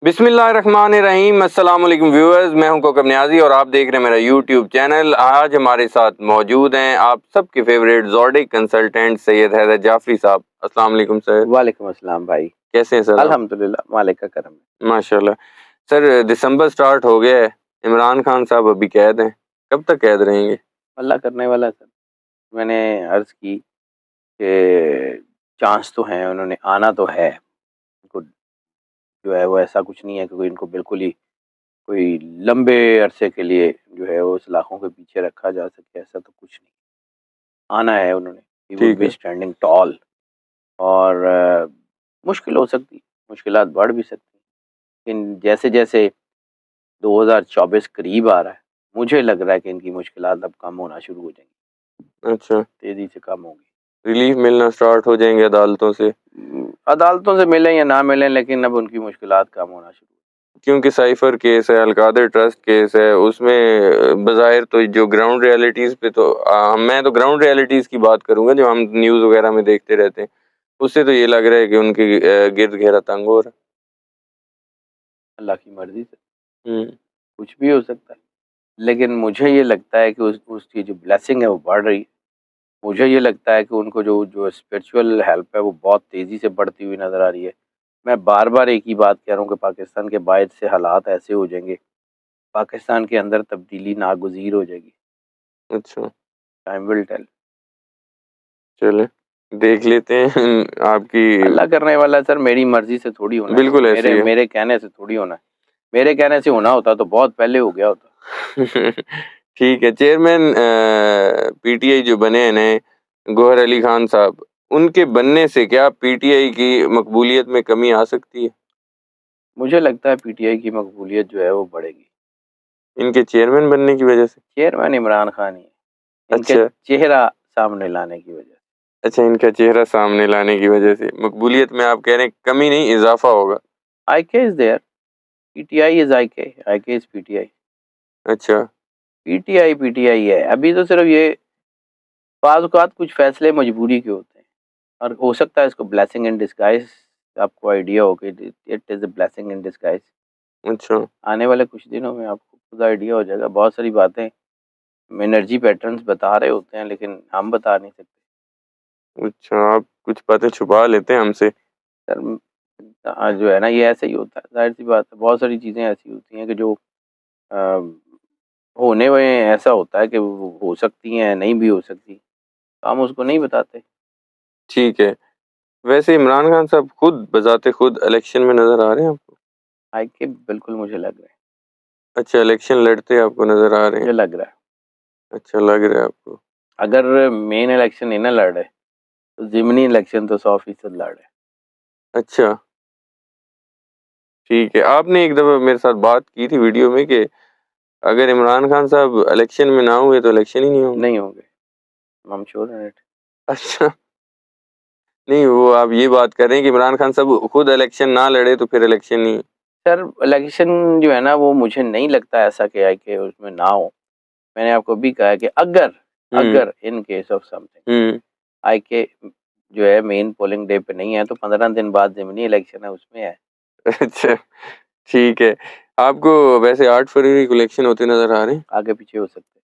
बिस्मिल्लाहिर्रहमानिर्रहीम। अस्सलाम वालेकुम व्यूअर्स, मैं हूं कोकब नियाजी और आप देख रहे हैं मेरा यूट्यूब चैनल। आज हमारे साथ मौजूद हैं आप सबके favourite zodiac consultant Syed Haider Jafri साहब। अस्सलाम वालेकुम सर। वालेकुम अस्सलाम भाई। कैसे हैं सर आप? अल्हम्दुलिल्लाह, मालिक का करम है। माशाल्लाह। सर, दिसंबर स्टार्ट हो गया है, इमरान खान साहब अभी कैद हैं, कब तक कैद रहेंगे? अल्लाह करने वाला है सर। मैंने अर्ज़ की कि चांस तो हैं, उन्होंने आना तो है। उनको जो है वो ऐसा कुछ नहीं है कि कोई इनको बिल्कुल ही कोई लंबे अरसे के लिए जो है वो सलाखों के पीछे रखा जा सके, ऐसा तो कुछ नहीं। आना है उन्होंने। ही वुड ठीक बी है। Standing tall. और मुश्किल हो सकती है, मुश्किलात बढ़ भी सकती हैं। लेकिन जैसे-जैसे 2024 करीब आ रहा है, मुझे लग रहा है कि इनकी मुश्किलात अब कम होना शुरू हो जाएँगी, अच्छा, तेज़ी से कम होंगी। रिलीफ मिलना स्टार्ट हो जाएंगे अदालतों से? अदालतों से मिलें या ना मिलें, लेकिन अब उनकी मुश्किलात कम होना शुरू क्योंकि साइफर केस है, अलकादर ट्रस्ट केस है, उसमें बज़ाहिर तो जो ग्राउंड रियलिटीज़ पे तो मैं तो ग्राउंड रियलिटीज़ की बात करूँगा जो हम न्यूज़ वगैरह में देखते रहते हैं, उससे तो ये लग रहा है कि उनके गिर्द घेरा तंग हो रहा अल्लाह की मर्ज़ी से है। कुछ भी हो सकता है। लेकिन मुझे ये लगता है कि उस उसकी जो ब्लेसिंग है वो बढ़ रही है। मुझे ये लगता है कि उनको जो जो स्पिरिचुअल हेल्प है वो बहुत तेज़ी से बढ़ती हुई नज़र आ रही है। मैं बार-बार एक ही बात कह रहा हूँ कि पाकिस्तान के बाहर से हालात ऐसे हो जाएँगे, पाकिस्तान के अंदर तब्दीली नागुज़ीर हो जाएगी। अच्छा, टाइम विल टेल। चलें, देख लेते हैं आपकी। अल्लाह करने वाला है सर, मेरी मर्ज़ी से थोड़ी होना है कोई, बिल्कुल ऐसे मेरे ही है। मेरे कहने से थोड़ी होना है। मेरे कहने से होना होता तो बहुत पहले हो गया होता। ठीक है, चेयरमैन पीटीआई जो बने हैं नए, गौहर अली खान साहब, उनके बनने से क्या पीटीआई की मकबूलियत में कमी आ सकती है? मुझे लगता है पीटीआई की मकबूलियत जो है वो बढ़ेगी। इनके चेयरमैन बनने की वजह से? चेयरमैन इमरान खान ही है, इनके अच्छा, चेहरा सामने लाने की वजह से। अच्छा, इनका चेहरा सामने लाने की वजह से मकबूलियत में आप कह रहे हैं कमी नहीं इज़ाफ़ा होगा। IK is there, PTI is IK, IK is PTI. अच्छा, पीटीआई पीटीआई है, अभी तो सिर्फ ये बाज़ औक़ात कुछ फ़ैसले मजबूरी के होते हैं और हो सकता है इसको ब्लेसिंग इन डिस्गाइज़ आपको आइडिया हो कि it is a blessing in disguise. अच्छा, आने वाले कुछ दिनों में आपको खुद आइडिया हो जाएगा, बहुत सारी बातें एनर्जी पैटर्न्स बता रहे होते हैं लेकिन हम बता नहीं सकते। अच्छा, आप कुछ बातें छुपा लेते हैं हमसे। सर जो है ना ये ऐसे ही होता है, ज़ाहिर-सी बात है, बहुत सारी चीज़ें ऐसी होती हैं कि जो अ, होने में ऐसा होता है कि वो हो सकती हैं, नहीं भी हो सकती, तो हम उसको नहीं बताते। ठीक है, वैसे इमरान खान साहब खुद बज़ाते खुद इलेक्शन में नज़र आ रहे हैं आपको? आके बिल्कुल मुझे लग रहा है, अच्छा, इलेक्शन लड़ते आपको नज़र आ रहे हैं। मुझे लग रहा है। अच्छा, लग रहा है आपको। अगर मेन इलेक्शन नहीं ना लड़ रहे, तो ज़िमनी इलेक्शन तो 100% लड़ रहे हैं। अच्छा, ठीक है। आपने एक दफ़ा मेरे साथ बात की थी वीडियो में कि अगर इमरान खान साहब इलेक्शन में ना हुए तो इलेक्शन ही नहीं होंगे। नहीं होंगे, I am sure in it. अच्छा, नहीं वो आप ये बात कर रहे हैं कि इमरान खान साहब खुद इलेक्शन ना लड़े तो फिर इलेक्शन नहीं। सर इलेक्शन जो है ना वो मुझे नहीं लगता ऐसा कि आई के उसमें ना हो। मैंने आपको अभी कहा है कि अगर हुँ, अगर इन केस ऑफ समथिंग हुँ। आई के जो है मेन पोलिंग डे पे नहीं है तो 15 दिन बाद ज़िमनी इलेक्शन है उसमें है। अच्छा, ठीक है। आपको वैसे 8 फरवरी को इलेक्शन होते नज़र आ रहे हैं? आगे पीछे हो सकते हैं।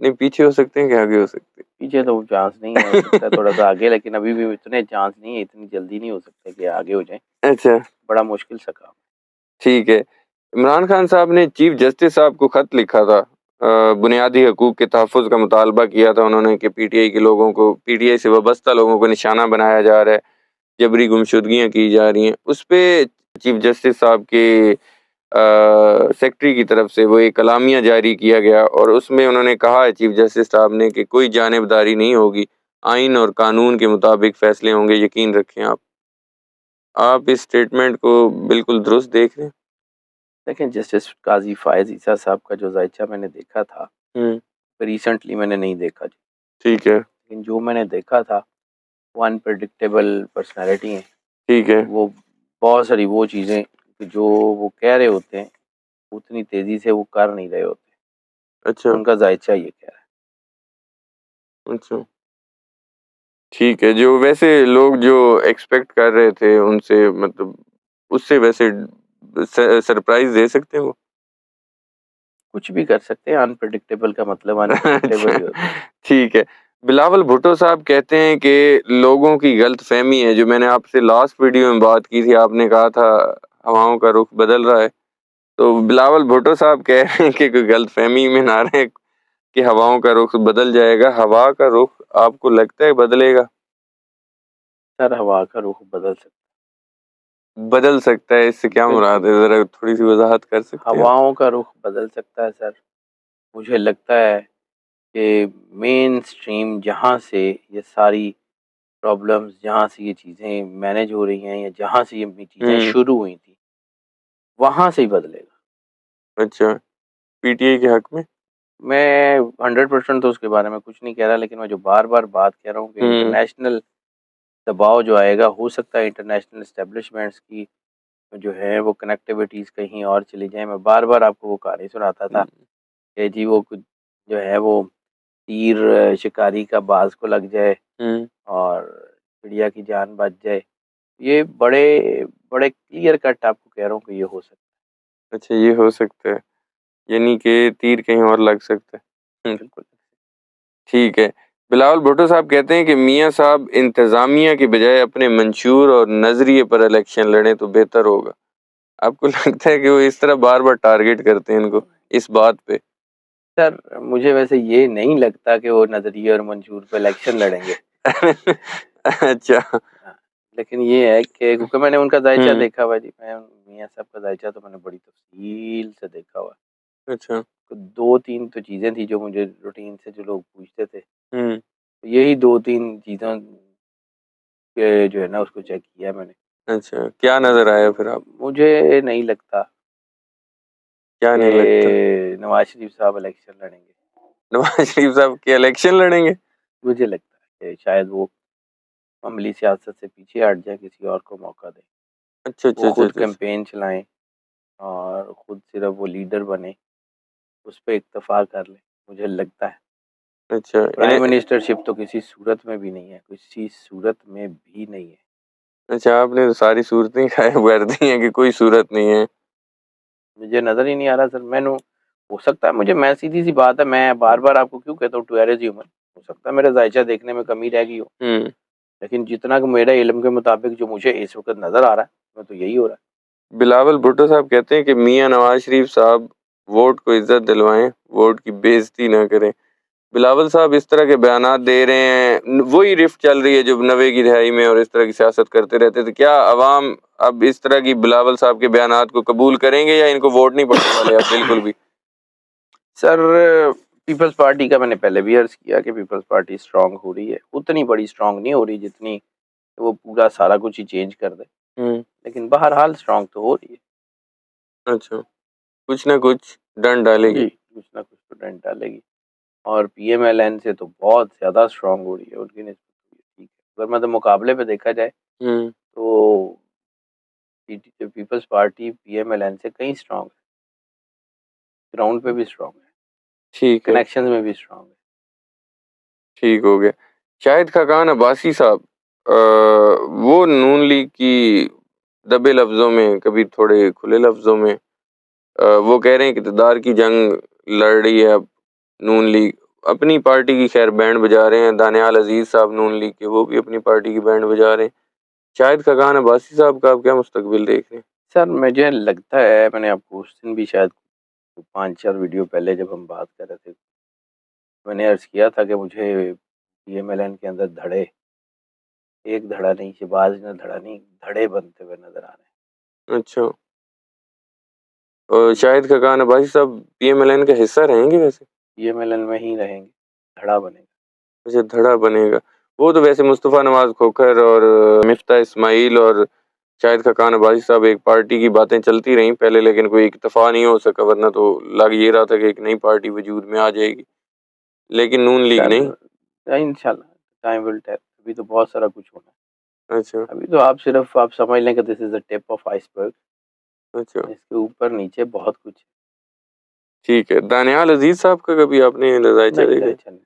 नहीं, पीछे हो सकते हैं कि आगे हो सकते पीछे तो चांस नहीं है, हो सकता है हैं? थोड़ा-सा आगे, लेकिन अभी भी इतने चांस नहीं है, इतनी जल्दी नहीं हो सकता कि आगे हो जाएँ, अच्छा, बड़ा मुश्किल सा काम है। ठीक है। इमरान खान साहब ने चीफ जस्टिस साहब को खत लिखा था। बुनियादी हकूक़ के तहफ़्फ़ुज़ का मुतालबा किया था उन्होंने कि पीटीआई के लोगों को, पीटीआई से वाबस्ता लोगों को निशाना बनाया जा रहा है, जबरी गुमशुदगियाँ की जा रही हैं। उसपे चीफ जस्टिस साहब के सेक्रेटरी की तरफ से वो एक कलामिया जारी किया गया और उसमें उन्होंने कहा है चीफ जस्टिस साहब ने कि कोई जानिबदारी नहीं होगी, आइन और कानून के मुताबिक फ़ैसले होंगे, यकीन रखें आप। आप इस स्टेटमेंट को बिल्कुल दुरुस्त देख रहे हैं? देखें, जस्टिस काज़ी फ़ायज़ ईसा साहब का जो ज़ायचा मैंने देखा था, हुँ, रिसेंटली मैंने नहीं देखा जी, ठीक है, लेकिन जो मैंने देखा था वो अनप्रेडिक्टेबल पर्सनैलिटी है। ठीक है। वो बहुत सारी वो चीज़ें कि जो वो कह रहे होते हैं, उतनी तेज़ी से वो कर नहीं रहे होते। अच्छा, उनका ज़ायचा ये कह रहा है। अच्छा, ठीक है। जो वैसे लोग जो एक्सपेक्ट कर रहे थे उनसे मतलब उससे वैसे सरप्राइज दे सकते हैं वो? कुछ भी कर सकते हैं, अनप्रेडिक्टेबल का मतलब अनप्रेडिक्टेबल ही अच्छा, होता है। ठीक है। बिलावल भुट्टो साहब कहते हैं कि लोगों की गलतफहमी है, जो मैंने आपसे लास्ट वीडियो में बात की थी, आपने कहा था हवाओं का रुख बदल रहा है। तो बिलावल भुट्टो साहब कह रहे हैं कि कोई गलतफहमी में ना रहें कि हवाओं का रुख बदल जाएगा। हवा का रुख आपको लगता है बदलेगा? सर हवा का रुख बदल सकता है, इससे क्या बिल्कुल, मुराद है? ज़रा थोड़ी-सी वज़ाहत कर सकते हैं आप? हवाओं का रुख बदल सकता है सर। मुझे लगता है कि मेन स्ट्रीम जहाँ से ये सारी प्रॉब्लम्स, जहाँ से ये चीज़ें मैनेज हो रही हैं या जहाँ से ये चीज़ें हुँ, शुरू हुई थी, वहाँ से ही बदलेगा। अच्छा, पीटीआई के हक़ में? मैं 100% तो उसके बारे में कुछ नहीं कह रहा, लेकिन मैं जो बार-बार बात कह रहा हूँ कि हुँ, इंटरनेशनल दबाव जो आएगा, हो सकता है इंटरनेशनल एस्टेब्लिशमेंट्स की जो है वो कनेक्टिविटीज़ कहीं और चली जाएँ। मैं बार-बार आपको वो कहानी सुनाता था हुँ, कि जी वो कुछ जो है वो तीर शिकारी का बाज़ को लग जाए हुँ, और चिड़िया की जान बच जाए। ये बड़े बड़े क्लियर कट आपको कह रहा हूँ कि ये हो सकता अच्छा ये हो सकता है, यानी कि तीर कहीं और लग सकता है। है। हुँ, बिल्कुल। ठीक है। बिलावल भुट्टो साहब कहते हैं कि मियाँ साहब इंतज़ामिया की बजाय अपने मंशूर और नज़रिए पर इलेक्शन लड़ें तो बेहतर होगा। आपको लगता है कि वो इस तरह बार-बार टारगेट करते हैं इनको, इस बात पे? सर मुझे वैसे ये नहीं लगता कि वो नज़रिए और मंशूर पे इलेक्शन लड़ेंगे। अच्छा, हाँ, लेकिन ये है कि क्योंकि मैंने उनका ज़ायचा हुँ, देखा हुआ है जी, मैं मियाँ साहब का ज़ायचा तो मैंने बड़ी तफ़सील से देखा हुआ है। अच्छा, तो 2-3 तो चीज़ें थी जो मुझे रूटीन से जो लोग पूछते थे, हुँ, तो यही 2-3 चीज़ों के जो है ना उसको चेक किया मैंने। अच्छा, क्या नज़र आया फिर आपको? मुझे नहीं लगता क्या नहीं लगता? कि नवाज़ शरीफ साहब इलेक्शन लड़ेंगे। नवाज़ शरीफ साहब के इलेक्शन लड़ेंगे? मुझे लगता है कि शायद वो अमली सियासत से पीछे हट जाएँ, किसी और को मौका दें। अच्छा, वो अच्छा, अच्छा, खुद अच्छा, अच्छा, कैंपेन चलाएँ और खुद सिर्फ़ वो लीडर बने, उस पे इक्तफ़ा कर लें, मुझे लगता है। अच्छा, इन्हें प्राइम मिनिस्टरशिप तो किसी सूरत में भी नहीं है, किसी सूरत में भी नहीं है। अच्छा आपने तो सारी सूरतें गायब कर दी हैं कि कोई सूरत नहीं है। मुझे नज़र ही नहीं आ रहा सर, हो सकता है मुझे मैं सीधी-सी बात है, मैं बार-बार आपको क्यों कहता हूँ टू एयर इज़ ह्यूमन, हो सकता है मेरा ज़ायचा देखने में कमी रह गई हो, हुँ, लेकिन जितना कि मेरे इल्म के मुताबिक जो मुझे इस वक़्त नज़र आ रहा है, वो तो यही हो रहा है। बिलावल भुट्टो साहब कहते हैं कि मियाँ नवाज़ शरीफ साहब वोट को इज़्ज़त दिलवाएँ, वोट की बेइज़्ज़ती ना करें। बिलावल साहब इस तरह के बयानात दे रहे हैं, वही रिफ्ट चल रही है जो 90 की दहाई में और इस तरह की सियासत करते रहते थे। क्या अवाम अब इस तरह की बिलावल साहब के बयानात को कबूल करेंगे या इनको वोट नहीं पड़ने वाले अब बिल्कुल भी? सर पीपल्स पार्टी का मैंने पहले भी अर्ज़ किया कि पीपल्स पार्टी स्ट्रॉन्ग हो रही है, उतनी बड़ी स्ट्रॉन्ग नहीं हो रही जितनी वो पूरा सारा कुछ ही चेंज कर दे, हुँ, लेकिन बहरहाल स्ट्रॉन्ग तो हो रही है। अच्छा, कुछ ना कुछ डंड डालेगी। जी, कुछ ना कुछ तो डेंट डालेगी और पीएमएलएन से तो बहुत ज़्यादा स्ट्रॉन्ग हो रही है उनकी निस्बत, ठीक है। अगर मतलब मुकाबले पे देखा जाए हुँ, तो पीपल्स पार्टी पीएमएलएन से कहीं स्ट्रॉन्ग है, ग्राउंड पे भी स्ट्रॉन्ग है, ठीक है, कनेक्शंस में भी स्ट्रॉन्ग है। ठीक हो गया। शाहिद खाकान अब्बासी साहब वो नून लीग की दबे लफ्ज़ों में, कभी थोड़े खुले लफ्ज़ों में वो कह रहे हैं कि इक़्तिदार की जंग लड़ रही है अब नून लीग। अपनी पार्टी की खैर बैंड बजा रहे हैं, दानियाल अज़ीज़ साहब नून लीग के, वो भी अपनी पार्टी की बैंड बजा रहे हैं। शाहिद खाकान अब्बासी साहब का आप क्या मुस्तकबिल देख रहे हैं? सर मुझे लगता है मैंने आपको उस दिन भी शायद 5-4 वीडियो पहले जब हम बात कर रहे थे, मैंने अर्ज़ किया था कि मुझे पीएमएलएन के अंदर एक धड़ा नहीं, शिबाज़ ने धड़ा नहीं, धड़े बनते हुए नज़र आ रहे हैं। अच्छा, और शाहिद खाकान अब्बासी साहब पीएमएलएन का हिस्सा रहेंगे वैसे? पीएमएलएन में ही रहेंगे, धड़ा बनेगा। अच्छा, धड़ा बनेगा। वो तो वैसे मुस्तफ़ा नवाज़ खोखर और मिफ्ता इस्माइल और शाहिद खाकान अब्बासी साहब एक पार्टी की बातें चलती रहीं पहले, लेकिन कोई इत्तेफ़ाक नहीं हो सका, वरना तो लग ये रहा था कि एक नई पार्टी वजूद में आ जाएगी। लेकिन नून लीग नहीं। सर इंशाल्लाह टाइम विल टेल, अभी तो बहुत सारा कुछ होना अच्छा, है। अभी तो आप समझ लें कि this is the tip of iceberg, अच्छा, इसके ऊपर नीचे बहुत कुछ है। ठीक है। दानियाल अज़ीज़ साहब का कभी आपने नज़ायचा नहीं, देखा? ज़ायचा नहीं।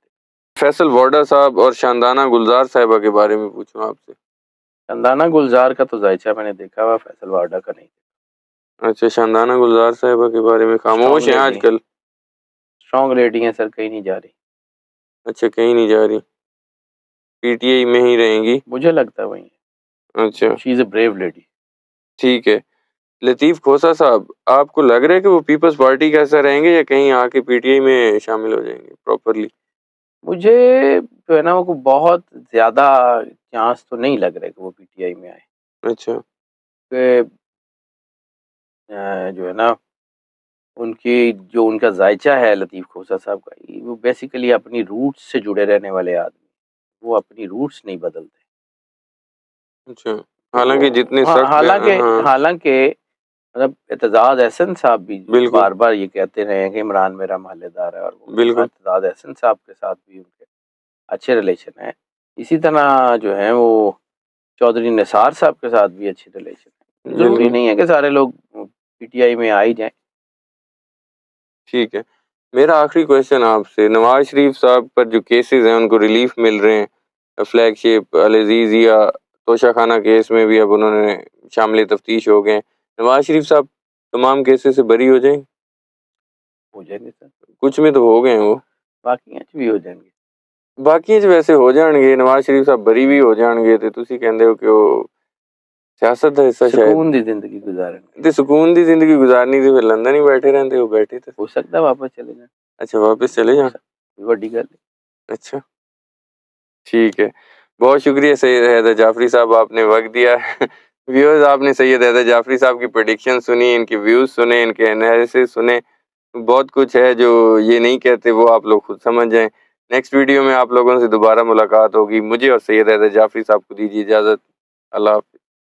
फैसल वाडा साहब और शानदाना गुलज़ार साहिबा के बारे में पूछूँ आपसे? चंदाना गुलज़ार का तो ज़ायचा मैंने देखा हुआ, फैसल वाडा का नहीं। अच्छा, शानदाना गुलजार साहिबा के बारे में खामोश स्ट्रॉन्ग हैं लेडी, आजकल। स्ट्रॉन्ग लेडी हैं सर, कहीं नहीं जा रही। अच्छा, कहीं नहीं जा रही, पीटीआई में ही रहेंगी। मुझे लगता है वही, अच्छा, she is a brave lady. ठीक है। लतीफ़ खोसा साहब, आपको लग रहा है कि वो पीपल्स पार्टी का हिस्सा रहेंगे या कहीं आके पीटीआई में शामिल हो जाएँगे प्रॉपरली? मुझे जो है ना वो बहुत ज़्यादा चांस तो नहीं लग रहा है कि वो पीटीआई में आए। अच्छा, कि जो है ना उनकी जो उनका ज़ायचा है लतीफ़ खोसा साहब का, वो बेसिकली अपनी रूट्स से जुड़े रहने वाले आदमी, वो अपनी रूट्स नहीं बदलते। अच्छा। हालाँकि जितने तो सख्त हाँ, हालाँकि मतलब एतज़ाज़ अहसन साहब भी बिल्कुल, बार-बार ये कहते रहे हैं कि इमरान मेरा मालेदार है, और वो बिल्कुल। एतज़ाज़ अहसन साहब के साथ भी उनके अच्छे रिलेशन हैं। इसी तरह जो है वो चौधरी निसार साहब के साथ भी अच्छे रिलेशन हैं। ज़रूरी बिल्कुल, नहीं है कि सारे लोग पीटीआई में आ ही जाएँ। ठीक है। मेरा आखिरी क्वेश्चन आपसे, नवाज़ शरीफ साहब पर जो केसेज़ हैं उनको रिलीफ़ मिल रहे हैं, फ्लैगशिप, अल अज़ीज़ या तोशाखाना केस में भी अब उन्होंने शामिल तफ्तीश हो गए हैं। नवाज़ शरीफ साहब तमाम केसेज़ से बरी हो जाएँगे? हो जाएँगे सर, कुछ में तो हो गए हैं वो। बाकियाँ च भी हो जाएँगे। बाकी 'ਚ वैसे हो जाਣਗੇ, नवाज़ शरीफ साहब बरी भी हो जाਣਗੇ ਤੇ ਤੁਸੀਂ ਕਹਿੰਦੇ ਹੋ ਕਿ ਉਹ ਸਿਆਸਤ ਦਾ ਹਿੱਸਾ ਸ਼ਾयਦ सुकून दी ज़िंदगी गुज़ारेंगे। ਤੇ ਸਕੂਨ ਦੀ ਜ਼ਿੰਦਗੀ ਗੁਜ਼ਾਰਨੀ ਤੇ ਫਿਰ लंदन ही बैठे रहंदे हो, बैठे तो हो सकता है वापस चले जाएँ, अच्छा वापस चले हो जाओ? सकता है, कोई बड़ी गल नहीं। अच्छा, ठीक है। बहुत शुक्रिया सैयद हैदर जाफ़री साहब, आपने वक़्त दिया। व्यूअर्स, आपने सैयद हैदर जाफ़री साहब की प्रेडिक्शन सुनी, इनके व्यूज़ सुने, इनके एनालिसिस सुने। बहुत कुछ है जो ये नहीं कहते, वो आप लोग खुद समझ जाएँ। नेक्स्ट वीडियो में आप लोगों से दोबारा मुलाकात होगी। मुझे और सैयद हैदर जाफ़री साहब को दीजिए इजाज़त। अल्लाह हाफ़िज़।